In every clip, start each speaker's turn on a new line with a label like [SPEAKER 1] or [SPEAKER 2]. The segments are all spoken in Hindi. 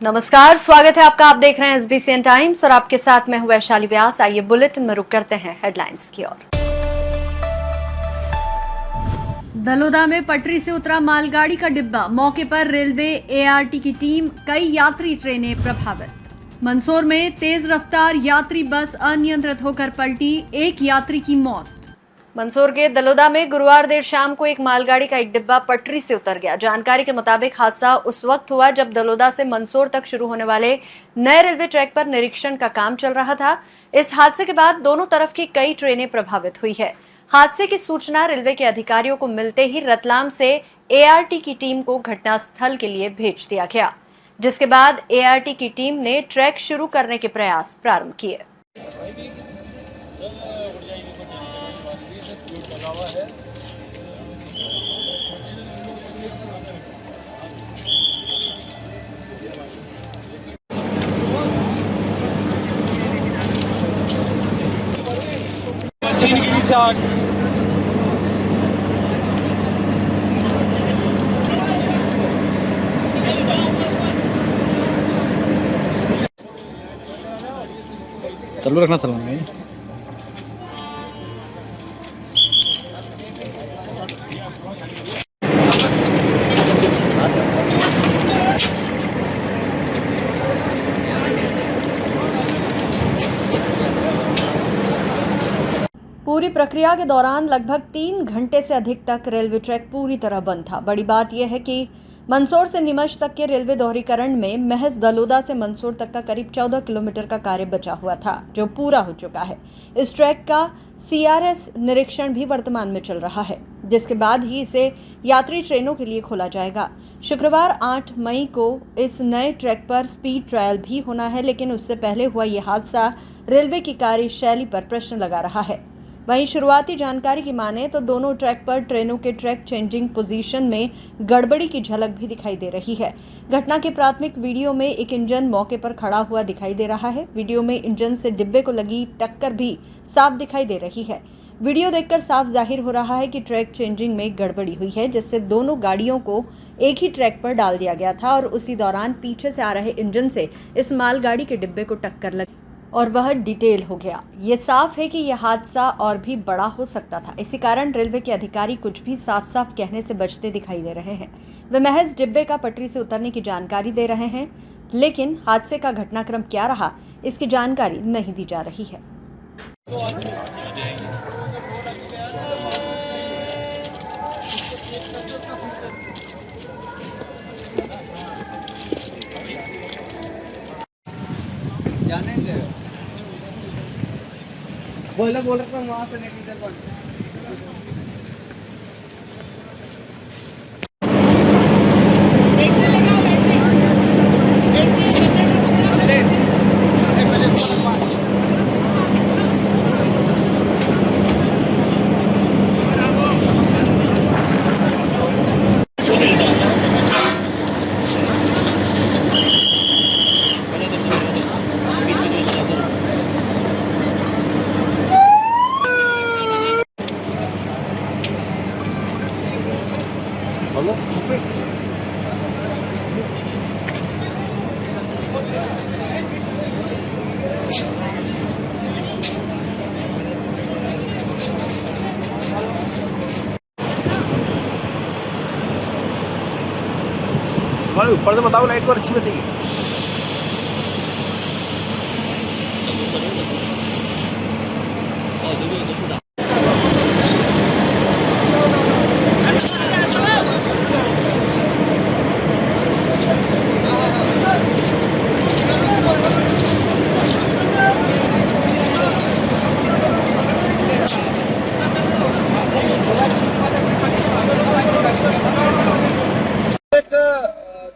[SPEAKER 1] नमस्कार, स्वागत है आपका। आप देख रहे हैं एसबीसीएन टाइम्स और आपके साथ मैं हूं वैशाली व्यास। आइए बुलेटिन में रुक करते हैं हेडलाइंस की ओर। दलोदा में पटरी से उतरा मालगाड़ी का डिब्बा, मौके पर रेलवे एआरटी की टीम, कई यात्री ट्रेनें प्रभावित। मंदसौर में तेज रफ्तार यात्री बस अनियंत्रित होकर पलटी, एक यात्री की मौत। मंदसौर के दलोदा में गुरुवार देर शाम को एक मालगाड़ी का एक डिब्बा पटरी से उतर गया। जानकारी के मुताबिक हादसा उस वक्त हुआ जब दलोदा से मंदसौर तक शुरू होने वाले नए रेलवे ट्रैक पर निरीक्षण का काम चल रहा था। इस हादसे के बाद दोनों तरफ की कई ट्रेनें प्रभावित हुई है। हादसे की सूचना रेलवे के अधिकारियों को मिलते ही रतलाम से एआरटी की टीम को घटनास्थल के लिए भेज दिया गया, जिसके बाद एआरटी की टीम ने ट्रैक शुरू करने के प्रयास प्रारंभ किए।
[SPEAKER 2] चालू रखना चलाना है।
[SPEAKER 1] पूरी प्रक्रिया के दौरान लगभग 3 घंटे से अधिक तक रेलवे ट्रैक पूरी तरह बंद था। बड़ी बात यह है कि मंदसौर से नीमच तक के रेलवे दोहरीकरण में महज दलोदा से मंदसौर तक का करीब 14 किलोमीटर का कार्य बचा हुआ था, जो पूरा हो चुका है। इस ट्रैक का सीआरएस निरीक्षण भी वर्तमान में चल रहा है, जिसके बाद ही इसे यात्री ट्रेनों के लिए खोला जाएगा। शुक्रवार 8 मई को इस नए ट्रैक पर स्पीड ट्रायल भी होना है, लेकिन उससे पहले हुआ यह हादसा रेलवे की कार्यशैली पर प्रश्न लगा रहा है। वहीं शुरुआती जानकारी की माने तो दोनों ट्रैक पर ट्रेनों के ट्रैक चेंजिंग पोजीशन में गड़बड़ी की झलक भी दिखाई दे रही है। घटना के प्राथमिक वीडियो में एक इंजन मौके पर खड़ा हुआ दिखाई दे रहा है। वीडियो में इंजन से डिब्बे को लगी टक्कर भी साफ दिखाई दे रही है। वीडियो देखकर साफ जाहिर हो रहा है कि ट्रैक चेंजिंग में गड़बड़ी हुई है, जिससे दोनों गाड़ियों को एक ही ट्रैक पर डाल दिया गया था और उसी दौरान पीछे से आ रहे इंजन से इस मालगाड़ी के डिब्बे को टक्कर लगी और वह डिटेल हो गया। ये साफ है कि यह हादसा और भी बड़ा हो सकता था। इसी कारण रेलवे के अधिकारी कुछ भी साफ साफ कहने से बचते दिखाई दे रहे हैं। वे महज डिब्बे का पटरी से उतरने की जानकारी दे रहे हैं, लेकिन हादसे का घटनाक्रम क्या रहा, इसकी जानकारी नहीं दी जा रही है।
[SPEAKER 3] बोल रहा था वहाँ से नहीं इधर बंद। ऊपर से बताओ लाइट को अच्छी बतेगी।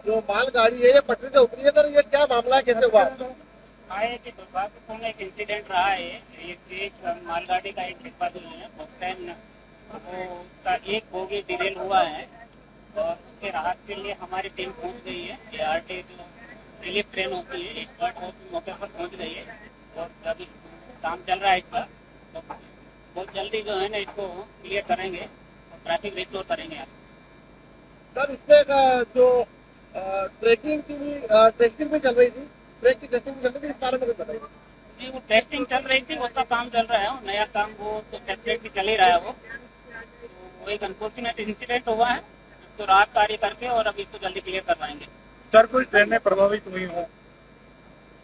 [SPEAKER 3] जो मालगाड़ी है ये पटरी से उतरी है सर, ये क्या मामला है, कैसे हुआ?
[SPEAKER 4] है कि दुर्भाग्यपूर्ण एक इंसिडेंट रहा है। एक मालगाड़ी का एक डिब्बा जो है बॉक्सैन, वो उसका एक बोगी डिरेल हुआ है और उसके राहत के लिए हमारी टीम पहुंच गई है। एआरटी जो रिलीफ ट्रेन होती है, एक्सपर्ट वो मौके पर पहुंच गई है और अभी काम चल रहा है इसका। तो बहुत जल्दी जो है ना इसको क्लियर करेंगे और ट्रैफिक रिस्टोर करेंगे।
[SPEAKER 3] सर इसमें जो ट्रैकिंग की भी टेस्टिंग भी चल रही थी, ट्रैक की टेस्टिंग भी चल रही थी, इस बारे में कुछ बताइए।
[SPEAKER 4] नहीं, वो टेस्टिंग चल रही थी, उसका काम चल रहा है, वो नया काम वो तो सेपरेट भी चल ही रहा है वो। तो एक अनफॉर्चुनेट इंसिडेंट हुआ है, तो रात कार्य करके और अभी इसको जल्दी क्लियर करवाएंगे।
[SPEAKER 2] सर कोई ट्रेनें प्रभावित हुई हो?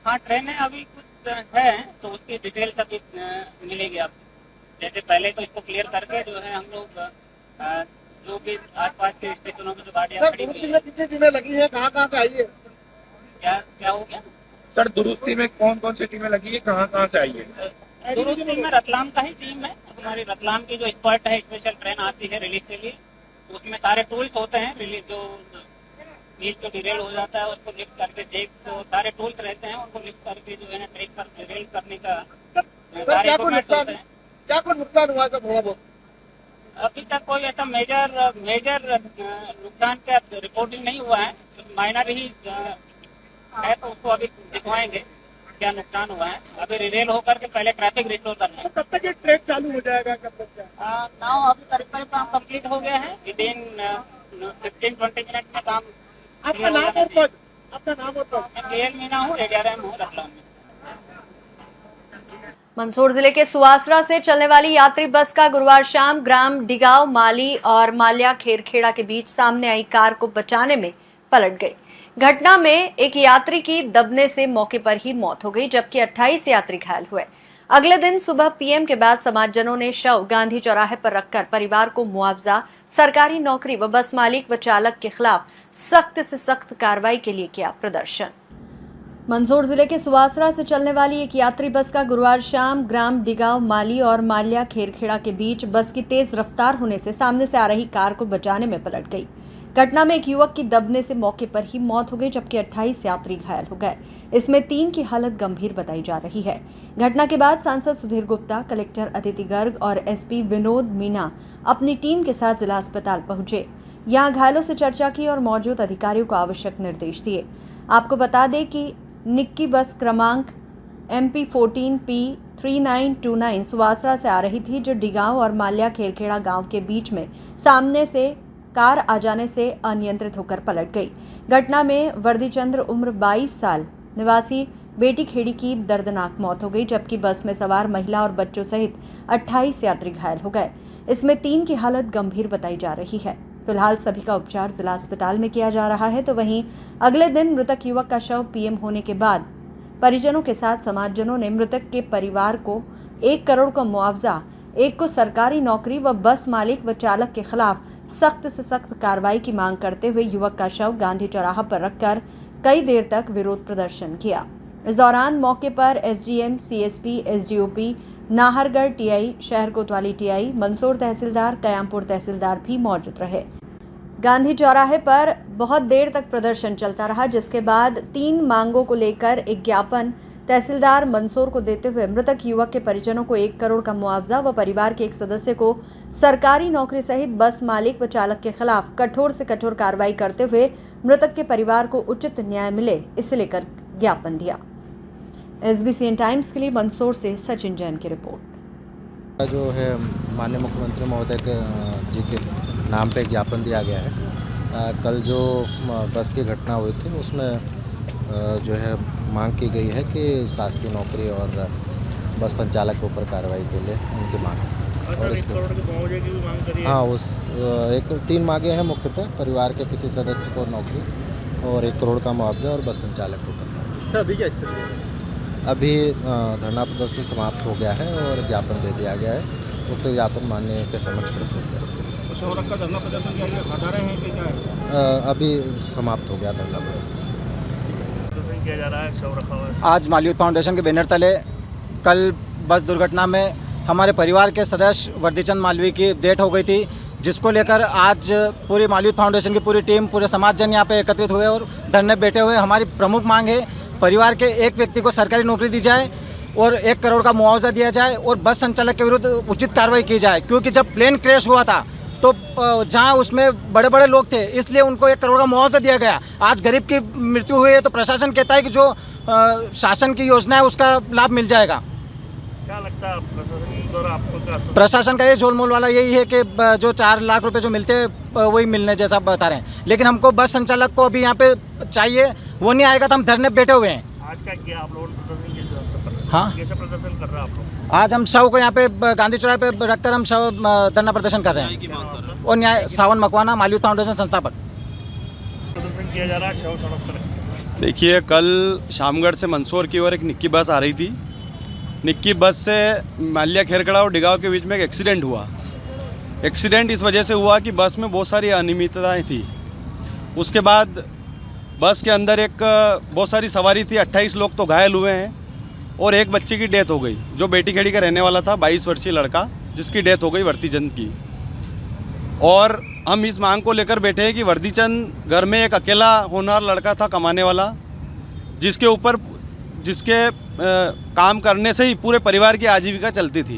[SPEAKER 4] हाँ, ट्रेनें अभी कुछ है, तो उसकी डिटेल अभी मिलेगी आपको। जैसे पहले तो इसको क्लियर करके जो है हम लोग जो भी आसपास के स्टेशनों में जो गाड़ियाँ
[SPEAKER 3] सर
[SPEAKER 4] खड़ी हुई
[SPEAKER 3] दुरुस्ती
[SPEAKER 4] है।
[SPEAKER 3] में कितनी टीमें लगी है, कहाँ से आई है?
[SPEAKER 4] क्या हो गया?
[SPEAKER 2] सर दुरुस्ती में कौन कौन सी टीमें लगी है, कहाँ से आई है?
[SPEAKER 4] दुरुस्ती में रतलाम का ही टीम है। हमारी रतलाम की जो स्पॉट है, स्पेशल ट्रेन आती है रिलीफ के लिए, तो उसमें सारे टूल्स होते हैं। रिलीफ जो व्हील जो डिरेल हो जाता है उसको लिफ्ट करके डेक्स सारे टूल्स रहते हैं, उनको लिफ्ट करके जो है ना ट्रेक पर डिरेल करने का
[SPEAKER 3] सर क्या कोई नुकसान हुआ है सर थोड़ा बहुत?
[SPEAKER 4] अभी तक कोई ऐसा मेजर नुकसान का रिपोर्टिंग नहीं हुआ है, माइनर ही है, तो उसको अभी दिखवाएंगे क्या नुकसान हुआ है। अभी रिरेल होकर के पहले ट्रैफिक रिस्टोर करना है।
[SPEAKER 3] कब तक ये ट्रैक चालू हो जाएगा, कब तक क्या?
[SPEAKER 4] नाउ अभी करीब काम कंप्लीट हो गया है, विदिन 15-20 मिनट में काम।
[SPEAKER 3] आपका नाम और पद? आपका नाम और पद?
[SPEAKER 4] मैं केएल मीना हूँ, रेडियाराम हूँ रतलाम में।
[SPEAKER 1] मंदसौर जिले के सुवासरा से चलने वाली यात्री बस का गुरुवार शाम ग्राम डिगांव माली और माल्या खेरखेड़ा के बीच सामने आई कार को बचाने में पलट गई। घटना में एक यात्री की दबने से मौके पर ही मौत हो गई, जबकि 28 यात्री घायल हुए। अगले दिन सुबह पीएम के बाद समाजजनों ने शव गांधी चौराहे पर रखकर परिवार को मुआवजा, सरकारी नौकरी व बस मालिक व चालक के खिलाफ सख्त से सख्त कार्रवाई के लिए किया प्रदर्शन। मंदसौर जिले के सुवासरा से चलने वाली एक यात्री बस का गुरुवार शाम ग्राम डिगांव माली और माल्या खेरखेड़ा के बीच बस की तेज रफ्तार होने से सामने से आ रही कार को बचाने में पलट गई। घटना में एक युवक की दबने से मौके पर ही मौत हो गई, जबकि 28 यात्री घायल हो गए। इसमें 3 की हालत गंभीर बताई जा रही है। घटना के बाद सांसद सुधीर गुप्ता, कलेक्टर अदिति गर्ग और एसपी विनोद मीना अपनी टीम के साथ जिला अस्पताल पहुंचे। यहां घायलों से चर्चा की और मौजूद अधिकारियों को आवश्यक निर्देश दिए। आपको बता दें कि निक्की बस क्रमांक MP14P 3929 सुवासरा से आ रही थी, जो डिगांव और माल्या खेरखेड़ा गांव के बीच में सामने से कार आ जाने से अनियंत्रित होकर पलट गई। घटना में वर्दीचंद्र उम्र 22 साल निवासी बेटी खेड़ी की दर्दनाक मौत हो गई, जबकि बस में सवार महिला और बच्चों सहित 28 यात्री घायल हो गए। इसमें 3 की हालत गंभीर बताई जा रही है। फिलहाल सभी का उपचार जिला अस्पताल में किया जा रहा है। तो वहीं अगले दिन मृतक युवक का शव पीएम होने के बाद परिजनों के साथ समाजजनों ने मृतक के परिवार को 1 करोड़ का मुआवजा, एक को सरकारी नौकरी व बस मालिक व चालक के खिलाफ सख्त से सख्त कार्रवाई की मांग करते हुए युवक का शव गांधी चौराहा पर रखकर कई देर तक विरोध प्रदर्शन किया। इस दौरान मौके पर SDM, CSP, SDOP, Nahargarh TI, शहर कोतवाली टीआई, मंदसौर तहसीलदार, कयामपुर तहसीलदार भी मौजूद रहे। गांधी चौराहे पर बहुत देर तक प्रदर्शन चलता रहा, जिसके बाद 3 मांगों को लेकर एक ज्ञापन तहसीलदार मंदसौर को देते हुए मृतक युवक के परिजनों को 1 करोड़ का मुआवजा व परिवार के एक सदस्य को सरकारी नौकरी सहित बस मालिक व चालक के खिलाफ कठोर से कठोर कार्रवाई करते हुए मृतक के परिवार को उचित न्याय मिले, इसे लेकर ज्ञापन दिया। SBCN टाइम्स के लिए मंदसौर से सचिन जैन की रिपोर्ट।
[SPEAKER 5] जो है माननीय मुख्यमंत्री महोदय जी के नाम पे ज्ञापन दिया गया है। कल जो बस की घटना हुई थी उसमें जो है मांग की गई है कि शासकीय नौकरी और बस संचालक के ऊपर कार्रवाई के लिए उनकी मांग है। और इसके हाँ उस 3 मांगे हैं मुख्यतः, परिवार के किसी सदस्य को नौकरी और 1 करोड़ का मुआवजा और बस संचालक को ऊपर।
[SPEAKER 3] अभी क्या स्थिति है?
[SPEAKER 5] अभी धरना प्रदर्शन समाप्त हो गया है और ज्ञापन दे दिया गया है। उक्त ज्ञापन माननीय के समक्ष प्रस्तुत किया।
[SPEAKER 3] का धरना प्रदर्शन हटा रहे हैं कि क्या है?
[SPEAKER 5] अभी समाप्त हो गया धरना प्रदर्शन।
[SPEAKER 3] किया जा रहा है, शव रखा हुआ है।
[SPEAKER 6] आज माली यूथ फाउंडेशन के बैनर तले कल बस दुर्घटना में हमारे परिवार के सदस्य वर्दीचंद मालवी की डेथ हो गई थी, जिसको लेकर आज पूरी माली यूथ फाउंडेशन की पूरी टीम, पूरे समाजजन यहाँ पे एकत्रित हुए और धरने बैठे हुए। हमारी प्रमुख मांग है परिवार के एक व्यक्ति को सरकारी नौकरी दी जाए और 1 करोड़ का मुआवजा दिया जाए और बस संचालक के विरुद्ध उचित कार्रवाई की जाए, क्योंकि जब प्लेन क्रैश हुआ था तो जहां उसमें बड़े बड़े लोग थे, इसलिए उनको 1 करोड़ का मुआवजा दिया गया। आज गरीब की मृत्यु हुई है तो प्रशासन कहता है कि जो शासन की योजना है उसका लाभ मिल जाएगा।
[SPEAKER 3] क्या लगता है प्रशासन
[SPEAKER 2] द्वारा आपको क्या
[SPEAKER 6] प्रशासन का ये झोलमोल वाला यही है कि जो 4 लाख रुपए जो मिलते हैं वही मिलने जैसा आप बता रहे हैं, लेकिन हमको बस संचालक को अभी यहाँ पे चाहिए, वो नहीं आएगा तो हम धरने पे बैठे हुए हैं।
[SPEAKER 2] आज क्या किया आप लोगों ने प्रदर्शन?
[SPEAKER 6] हाँ,
[SPEAKER 2] कैसे प्रदर्शन कर रहे हैं आप लोग?
[SPEAKER 6] आज हम शव को यहाँ पे गांधी चौराहे पे रखकर हम शव धरना प्रदर्शन कर रहे हैं। और न्याय सावन मकवाना, मालवीय फाउंडेशन संस्थापक।
[SPEAKER 2] प्रदर्शन किया जा रहा है शव सड़क पर।
[SPEAKER 7] देखिए, कल शामगढ़ से मंदसौर की ओर एक निक्की बस आ रही थी। निक्की बस से माल्या खेरकड़ा और डिगांव के बीच में एक एक्सीडेंट हुआ। एक्सीडेंट इस वजह से हुआ कि बस में बहुत सारी अनियमितताएं थी। उसके बाद बस के अंदर एक बहुत सारी सवारी थी, 28 लोग तो घायल हुए हैं और एक बच्चे की डेथ हो गई, जो बेटीखेड़ी का रहने वाला था, 22 वर्षीय लड़का, जिसकी डेथ हो गई वर्दीचंद की। और हम इस मांग को लेकर बैठे हैं कि वर्दीचंद घर में एक अकेला होनहार लड़का था, कमाने वाला, जिसके काम करने से ही पूरे परिवार की आजीविका चलती थी,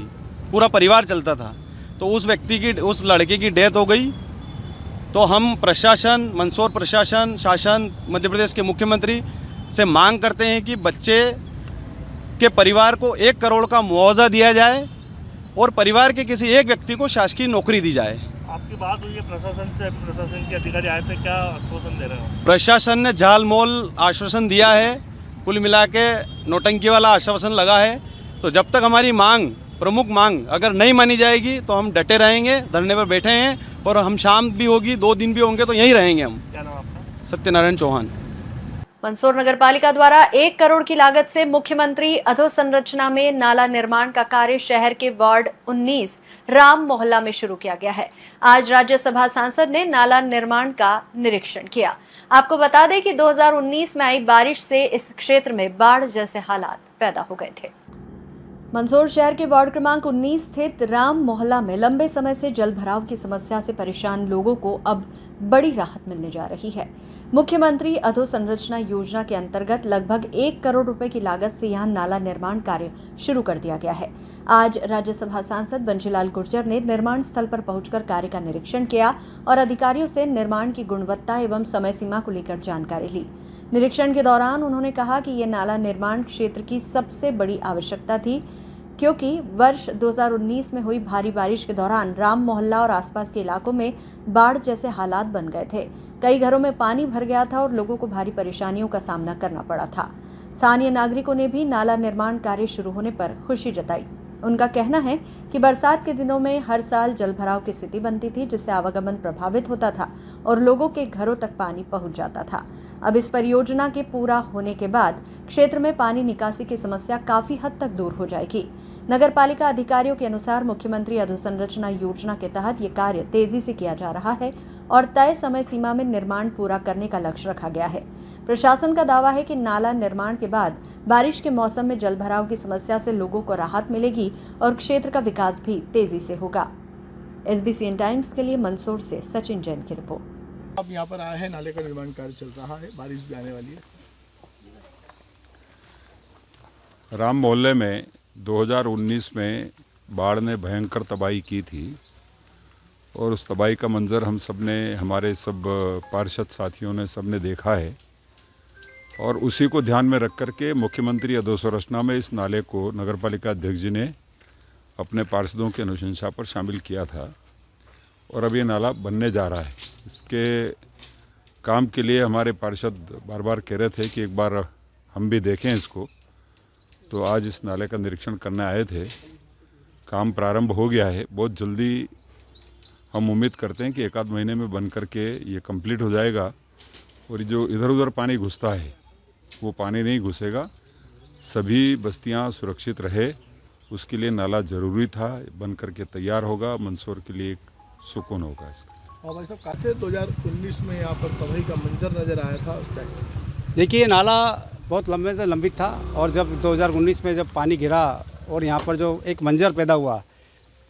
[SPEAKER 7] पूरा परिवार चलता था। तो उस लड़के की डेथ हो गई। तो हम प्रशासन, मंदसौर प्रशासन, शासन, मध्य प्रदेश के मुख्यमंत्री से मांग करते हैं कि बच्चे के परिवार को 1 करोड़ का मुआवजा दिया जाए और परिवार के किसी एक व्यक्ति को शासकीय नौकरी दी जाए।
[SPEAKER 2] आपकी बात हुई है प्रशासन से, प्रशासन के अधिकारी आए थे, क्या आश्वासन दे रहे हो?
[SPEAKER 7] प्रशासन ने झालमोल आश्वासन दिया है, कुल मिला के नौटंकी वाला आश्वासन लगा है। तो जब तक हमारी मांग, प्रमुख मांग अगर नहीं मानी जाएगी तो हम डटे रहेंगे, धरने पर बैठे हैं और हम शाम भी होगी, 2 दिन भी होंगे तो यहीं रहेंगे हम।
[SPEAKER 2] क्या नाम आपका?
[SPEAKER 7] सत्यनारायण चौहान।
[SPEAKER 1] मंदसौर नगरपालिका द्वारा 1 करोड़ की लागत से मुख्यमंत्री अधोसंरचना में नाला निर्माण का कार्य शहर के वार्ड 19 राम मोहल्ला में शुरू किया गया है। आज राज्यसभा सांसद ने नाला निर्माण का निरीक्षण किया। आपको बता दें कि 2019 में आई बारिश से इस क्षेत्र में बाढ़ जैसे हालात पैदा हो गए थे। मंदसौर शहर के वार्ड क्रमांक 19 स्थित राम मोहल्ला में लंबे समय से जल भराव की समस्या से परेशान लोगों को अब बड़ी राहत मिलने जा रही है। मुख्यमंत्री अधोसंरचना योजना के अंतर्गत लगभग 1 करोड़ रुपए की लागत से यहां नाला निर्माण कार्य शुरू कर दिया गया है। आज राज्यसभा सांसद बंशीलाल गुर्जर ने निर्माण स्थल पर पहुंचकर कार्य का निरीक्षण किया और अधिकारियों से निर्माण की गुणवत्ता एवं समय सीमा को लेकर जानकारी ली। निरीक्षण के दौरान उन्होंने कहा कि ये नाला निर्माण क्षेत्र की सबसे बड़ी आवश्यकता थी, क्योंकि वर्ष 2019 में हुई भारी बारिश के दौरान राम मोहल्ला और आसपास के इलाकों में बाढ़ जैसे हालात बन गए थे। कई घरों में पानी भर गया था और लोगों को भारी परेशानियों का सामना करना पड़ा था। स्थानीय नागरिकों ने भी नाला निर्माण कार्य शुरू होने पर खुशी जताई। उनका कहना है कि बरसात के दिनों में हर साल जलभराव की स्थिति बनती थी, जिससे आवागमन प्रभावित होता था और लोगों के घरों तक पानी पहुंच जाता था। अब इस परियोजना के पूरा होने के बाद क्षेत्र में पानी निकासी की समस्या काफी हद तक दूर हो जाएगी। नगरपालिका अधिकारियों के अनुसार मुख्यमंत्री अधोसंरचना योजना के तहत ये कार्य तेजी से किया जा रहा है और तय समय सीमा में निर्माण पूरा करने का लक्ष्य रखा गया है। प्रशासन का दावा है कि नाला निर्माण के बाद बारिश के मौसम में जलभराव की समस्या से लोगों को राहत मिलेगी और क्षेत्र का विकास भी तेजी से होगा। SBCN टाइम्स के लिए मंदसौर से सचिन जैन की रिपोर्ट।
[SPEAKER 3] अब यहाँ पर आए हैं, नाले का निर्माण कार्य चल रहा है, बारिश भी आने वाली है।
[SPEAKER 8] राम मोहल्ले में 2019 में बाढ़ ने भयंकर तबाही की थी और उस तबाही का मंजर हम सब ने, हमारे सब पार्षद साथियों ने, सब ने देखा है और उसी को ध्यान में रख करके मुख्यमंत्री अधोसंरचना में इस नाले को नगरपालिका अध्यक्ष जी ने अपने पार्षदों की अनुशंसा पर शामिल किया था और अब ये नाला बनने जा रहा है। इसके काम के लिए हमारे पार्षद बार बार कह रहे थे कि एक बार हम भी देखें इसको, तो आज इस नाले का निरीक्षण करने आए थे। काम प्रारंभ हो गया है, बहुत जल्दी हम उम्मीद करते हैं कि 1 आध महीने में बन करके ये कंप्लीट हो जाएगा और जो इधर उधर पानी घुसता है वो पानी नहीं घुसेगा, सभी बस्तियां सुरक्षित रहे, उसके लिए नाला ज़रूरी था, बन करके तैयार होगा, मंदसौर के लिए एक सुकून होगा इसका।
[SPEAKER 3] और भाई साहब, कहते 2019 में यहाँ पर तबाही का मंजर नजर आया था उस टाइम।
[SPEAKER 9] देखिए, नाला बहुत लंबे से लंबित था और जब 2019 में जब पानी गिरा और यहाँ पर जो एक मंजर पैदा हुआ,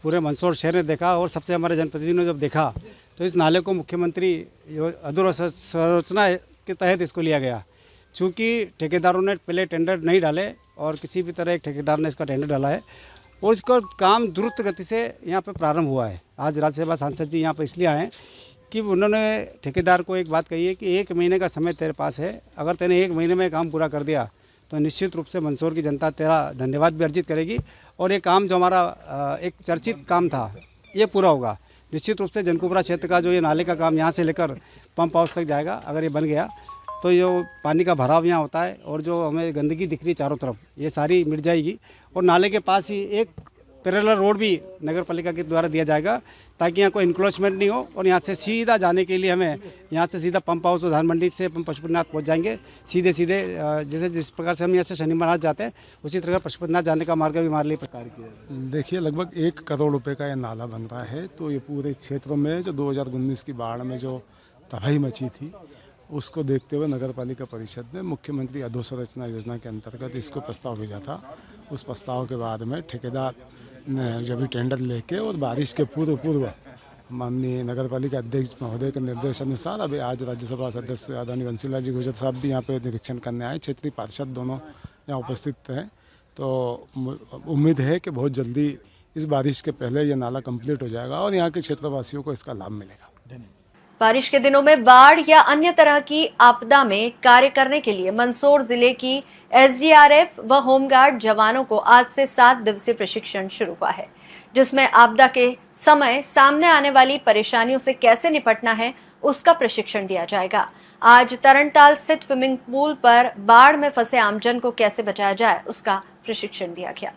[SPEAKER 9] पूरे मंदसौर शहर ने देखा और सबसे हमारे जनप्रतिनिधियों ने जब देखा, तो इस नाले को मुख्यमंत्री अधोसंरचना के तहत इसको लिया गया। चूँकि ठेकेदारों ने पहले टेंडर नहीं डाले और किसी भी तरह एक ठेकेदार ने इसका टेंडर डाला है और इसका काम द्रुत गति से यहाँ पर प्रारंभ हुआ है। आज राज्यसभा सांसद जी यहाँ पर इसलिए आए कि उन्होंने ठेकेदार को एक बात कही है कि 1 महीने का समय तेरे पास है, अगर तेने 1 महीने में काम पूरा कर दिया तो निश्चित रूप से मंदसौर की जनता तेरा धन्यवाद भी अर्जित करेगी और ये काम जो हमारा एक चर्चित काम था ये पूरा होगा। निश्चित रूप से जनकुपरा क्षेत्र का जो ये नाले का काम यहाँ से लेकर पंप हाउस तक जाएगा, अगर ये बन गया तो ये पानी का भराव यहाँ होता है और जो हमें गंदगी दिख रही है चारों तरफ ये सारी मिट जाएगी। और नाले के पास ही एक पैरेलल रोड भी नगर पालिका के द्वारा दिया जाएगा ताकि यहाँ कोई इंक्रोचमेंट नहीं हो और यहाँ से सीधा जाने के लिए हमें यहाँ से सीधा पंप हाउस धान मंडी से पशुपतिनाथ पहुँच जाएंगे सीधे जैसे जिस प्रकार से हम यहाँ से शनि महाराज जाते हैं उसी तरह पशुपतिनाथ जाने का मार्ग भी हमारे लिए प्रकार किया जाए।
[SPEAKER 10] देखिए लगभग 1 करोड़ रुपए का यह नाला बन रहा है, तो ये पूरे क्षेत्र में जो 2019 की बाढ़ में जो तबाही मची थी उसको देखते हुए नगर पालिका परिषद ने मुख्यमंत्री अधोसंरचना योजना के अंतर्गत इसको प्रस्ताव भेजा था। उस प्रस्ताव के बाद में ठेकेदार ने जब भी टेंडर लेके और बारिश के पूर्व माननीय नगर पालिका अध्यक्ष महोदय के निर्देश अनुसार अभी आज राज्यसभा सदस्य आदरणीय बंसीलाल जी गुर्जर साहब भी यहाँ पे निरीक्षण करने आए, क्षेत्रीय पार्षद दोनों यहाँ उपस्थित हैं। तो उम्मीद है कि बहुत जल्दी इस बारिश के पहले ये नाला कंप्लीट हो जाएगा और यहाँ के क्षेत्रवासियों को इसका लाभ मिलेगा।
[SPEAKER 1] बारिश के दिनों में बाढ़ या अन्य तरह की आपदा में कार्य करने के लिए मंदसौर जिले की एसडीआरएफ व होमगार्ड जवानों को आज से 7 दिवसीय प्रशिक्षण शुरू हुआ है, जिसमें आपदा के समय सामने आने वाली परेशानियों से कैसे निपटना है उसका प्रशिक्षण दिया जाएगा। आज तरणताल स्थित स्विमिंग पूल पर बाढ़ में फंसे आमजन को कैसे बचाया जाए उसका प्रशिक्षण दिया गया।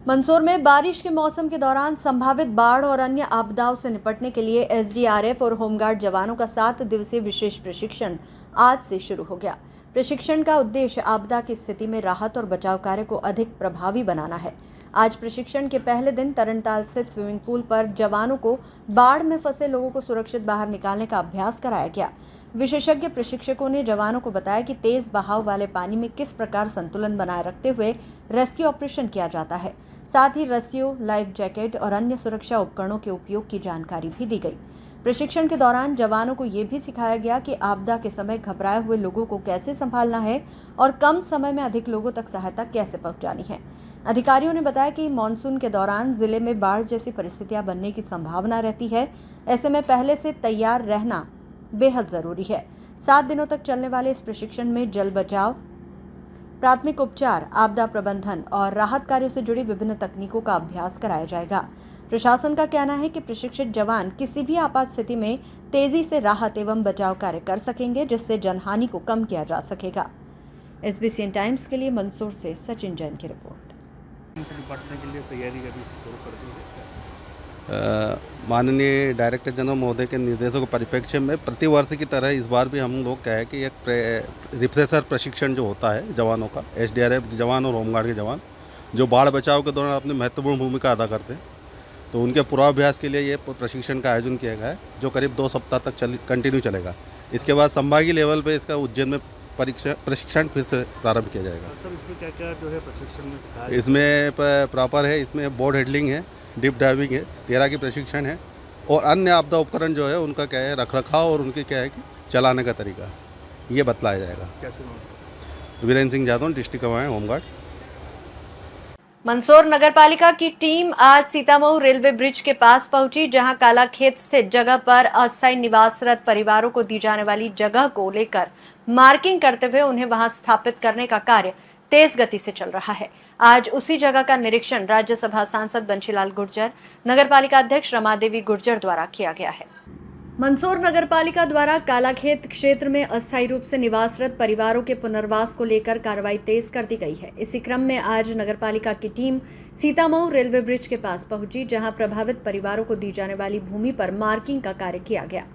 [SPEAKER 1] मंदसौर में बारिश के मौसम के दौरान संभावित बाढ़ और अन्य आपदाओं से निपटने के लिए एसडीआरएफ और होमगार्ड जवानों का 7 दिवसीय विशेष प्रशिक्षण आज से शुरू हो गया। प्रशिक्षण का उद्देश्य आपदा की स्थिति में राहत और बचाव कार्य को अधिक प्रभावी बनाना है। आज प्रशिक्षण के पहले दिन तरणताल स्थित स्विमिंग पूल पर जवानों को बाढ़ में फंसे लोगों को सुरक्षित बाहर निकालने का अभ्यास कराया गया। विशेषज्ञ प्रशिक्षकों ने जवानों को बताया कि तेज बहाव वाले पानी में किस प्रकार संतुलन बनाए रखते हुए रेस्क्यू ऑपरेशन किया जाता है। साथ ही रस्सियों, लाइफ जैकेट और अन्य सुरक्षा उपकरणों के उपयोग की जानकारी भी दी गई। प्रशिक्षण के दौरान जवानों को ये भी सिखाया गया कि आपदा के समय घबराए हुए लोगों को कैसे संभालना है और कम समय में अधिक लोगों तक सहायता कैसे पहुंचानी है। अधिकारियों ने बताया कि मानसून के दौरान जिले में बाढ़ जैसी परिस्थितियां बनने की संभावना रहती है। ऐसे में पहले से तैयार रहना बेहद जरूरी है। 7 दिनों तक चलने वाले इस प्रशिक्षण में जल बचाव, प्राथमिक उपचार, आपदा प्रबंधन और राहत कार्यों से जुड़ी विभिन्न तकनीकों का अभ्यास कराया जाएगा। प्रशासन का कहना है कि प्रशिक्षित जवान किसी भी आपात स्थिति में तेजी से राहत एवं बचाव कार्य कर सकेंगे, जिससे जनहानि को कम किया जा सकेगा। SBCN टाइम्स के लिए मंदसौर से सचिन जैन की रिपोर्ट।
[SPEAKER 2] इनसे निपटने के लिए तैयारी अभी से शुरू कर दी है।
[SPEAKER 5] माननीय डायरेक्टर जनरल महोदय के निर्देशों के परिप्रेक्ष्य में प्रतिवर्ष की तरह इस बार भी हम लोग क्या है कि एक रिफ्रेशर प्रशिक्षण जो होता है जवानों का, SDRF के जवान और होमगार्ड के जवान जो बाढ़ बचाव के दौरान अपनी महत्वपूर्ण भूमिका अदा करते हैं, तो उनके पूर्वाभ्यास के लिए ये प्रशिक्षण का आयोजन किया गया है जो करीब 2 सप्ताह तक कंटिन्यू चलेगा। इसके बाद संभागीय लेवल पे इसका उज्जैन में प्रशिक्षण फिर से प्रारंभ किया जाएगा।
[SPEAKER 2] सर इसमें क्या क्या जो है प्रशिक्षण में सिखाया?
[SPEAKER 5] इसमें प्रॉपर है, इसमें बोर्ड हैंडलिंग है, डीप डाइविंग है, तैरा की प्रशिक्षण है और अन्य आपदा उपकरण जो है उनका क्या है रखरखाव और उनके क्या है कि चलाने का तरीका ये बतलाया जाएगा।
[SPEAKER 2] कैसे?
[SPEAKER 5] Virendra Singh Yadav, district commandant, home guard.
[SPEAKER 1] Mandsaur नगरपालिका की टीम आज सीतामऊ रेलवे ब्रिज के पास पहुंची, जहां कालाखेत स्थित जगह पर अस्थायी निवासरत परिवारों को दी जाने वाली जगह को लेकर मार्किंग करते हुए उन्हें वहां स्थापित करने का कार्य तेज गति से चल रहा है। आज उसी जगह का निरीक्षण राज्यसभा सांसद बंशीलाल गुर्जर, नगरपालिका अध्यक्ष रमादेवी गुर्जर द्वारा किया गया है। मंदसौर नगरपालिका द्वारा कालाखेत क्षेत्र में अस्थायी रूप से निवासरत परिवारों के पुनर्वास को लेकर कार्रवाई तेज कर दी गई है। इसी क्रम में आज नगरपालिका की टीम सीतामऊ रेलवे ब्रिज के पास पहुंची, जहां प्रभावित परिवारों को दी जाने वाली भूमि पर मार्किंग का कार्य किया गया।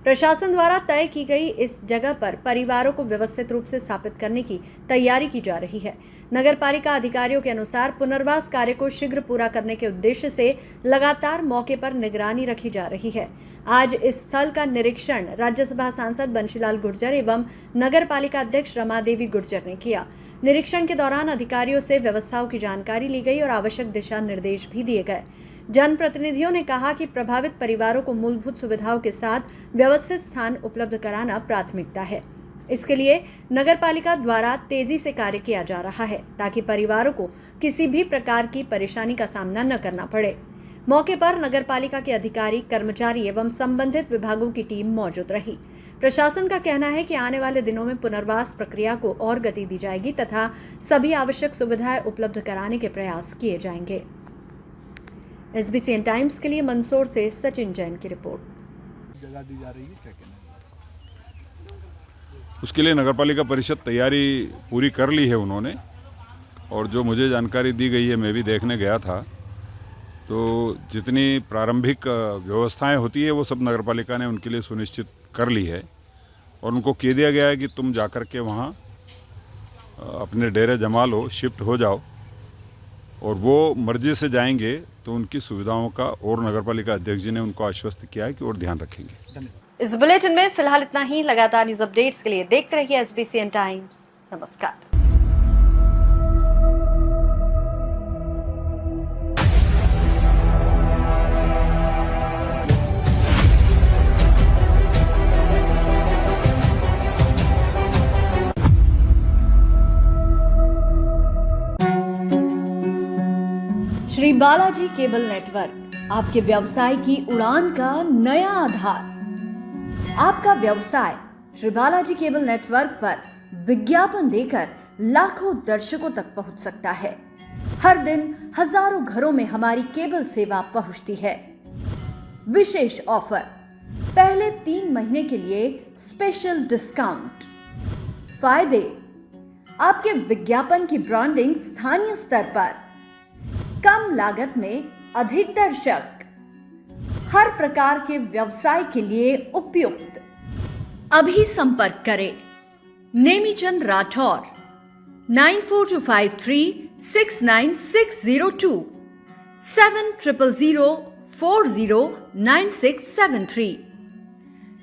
[SPEAKER 1] प्रशासन द्वारा तय की गई इस जगह पर परिवारों को व्यवस्थित रूप से स्थापित करने की तैयारी की जा रही है। नगरपालिका अधिकारियों के अनुसार पुनर्वास कार्य को शीघ्र पूरा करने के उद्देश्य से लगातार मौके पर निगरानी रखी जा रही है। आज इस स्थल का निरीक्षण राज्यसभा सांसद बंशीलाल गुर्जर एवं नगरपालिका अध्यक्ष रमादेवी गुर्जर ने किया। निरीक्षण के दौरान अधिकारियों से व्यवस्थाओं की जानकारी ली गई और आवश्यक दिशा निर्देश भी दिए गए। जनप्रतिनिधियों ने कहा कि प्रभावित परिवारों को मूलभूत सुविधाओं के साथ व्यवस्थित स्थान उपलब्ध कराना प्राथमिकता है। इसके लिए नगरपालिका द्वारा तेजी से कार्य किया जा रहा है ताकि परिवारों को किसी भी प्रकार की परेशानी का सामना न करना पड़े। मौके पर नगरपालिका के अधिकारी, कर्मचारी एवं संबंधित विभागों की टीम मौजूद रही। प्रशासन का कहना है कि आने वाले दिनों में पुनर्वास प्रक्रिया को और गति दी जाएगी तथा सभी आवश्यक सुविधाएं उपलब्ध कराने के प्रयास किए जाएंगे। SBCN टाइम्स के लिए मंदसौर से सचिन जैन की रिपोर्ट।
[SPEAKER 3] जगह दी जा रही है, क्या कहना है?
[SPEAKER 8] उसके लिए नगरपालिका परिषद तैयारी पूरी कर ली है उन्होंने, और जो मुझे जानकारी दी गई है, मैं भी देखने गया था, तो जितनी प्रारंभिक व्यवस्थाएं होती है वो सब नगरपालिका ने उनके लिए सुनिश्चित कर ली है, और उनको कह दिया गया है कि तुम जाकर के वहाँ अपने डेरे जमा लो, शिफ्ट हो जाओ, और वो मर्जी से जाएंगे तो उनकी सुविधाओं का और नगरपालिका अध्यक्ष जी ने उनको आश्वस्त किया है कि और ध्यान रखेंगे।
[SPEAKER 1] इस बुलेटिन में फिलहाल इतना ही। लगातार न्यूज अपडेट्स के लिए देखते रहिए SBCN टाइम्स। नमस्कार। श्री बालाजी केबल नेटवर्क आपके व्यवसाय की उड़ान का नया आधार। आपका व्यवसाय श्री बालाजी केबल नेटवर्क पर विज्ञापन देकर लाखों दर्शकों तक पहुंच सकता है। हर दिन हजारों घरों में हमारी केबल सेवा पहुंचती है। विशेष ऑफर, पहले 3 महीने के लिए स्पेशल डिस्काउंट। फायदे, आपके विज्ञापन की ब्रांडिंग स्थानीय स्तर पर, कम लागत में अधिक दर्शक, हर प्रकार के व्यवसाय के लिए उपयुक्त। अभी संपर्क करें नेमीचंद राठौर 9425369602 7000409673।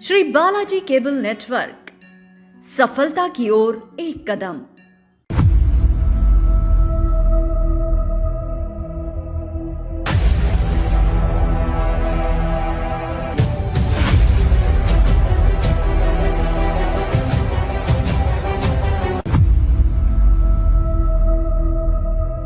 [SPEAKER 1] श्री बालाजी केबल नेटवर्क, सफलता की ओर एक कदम।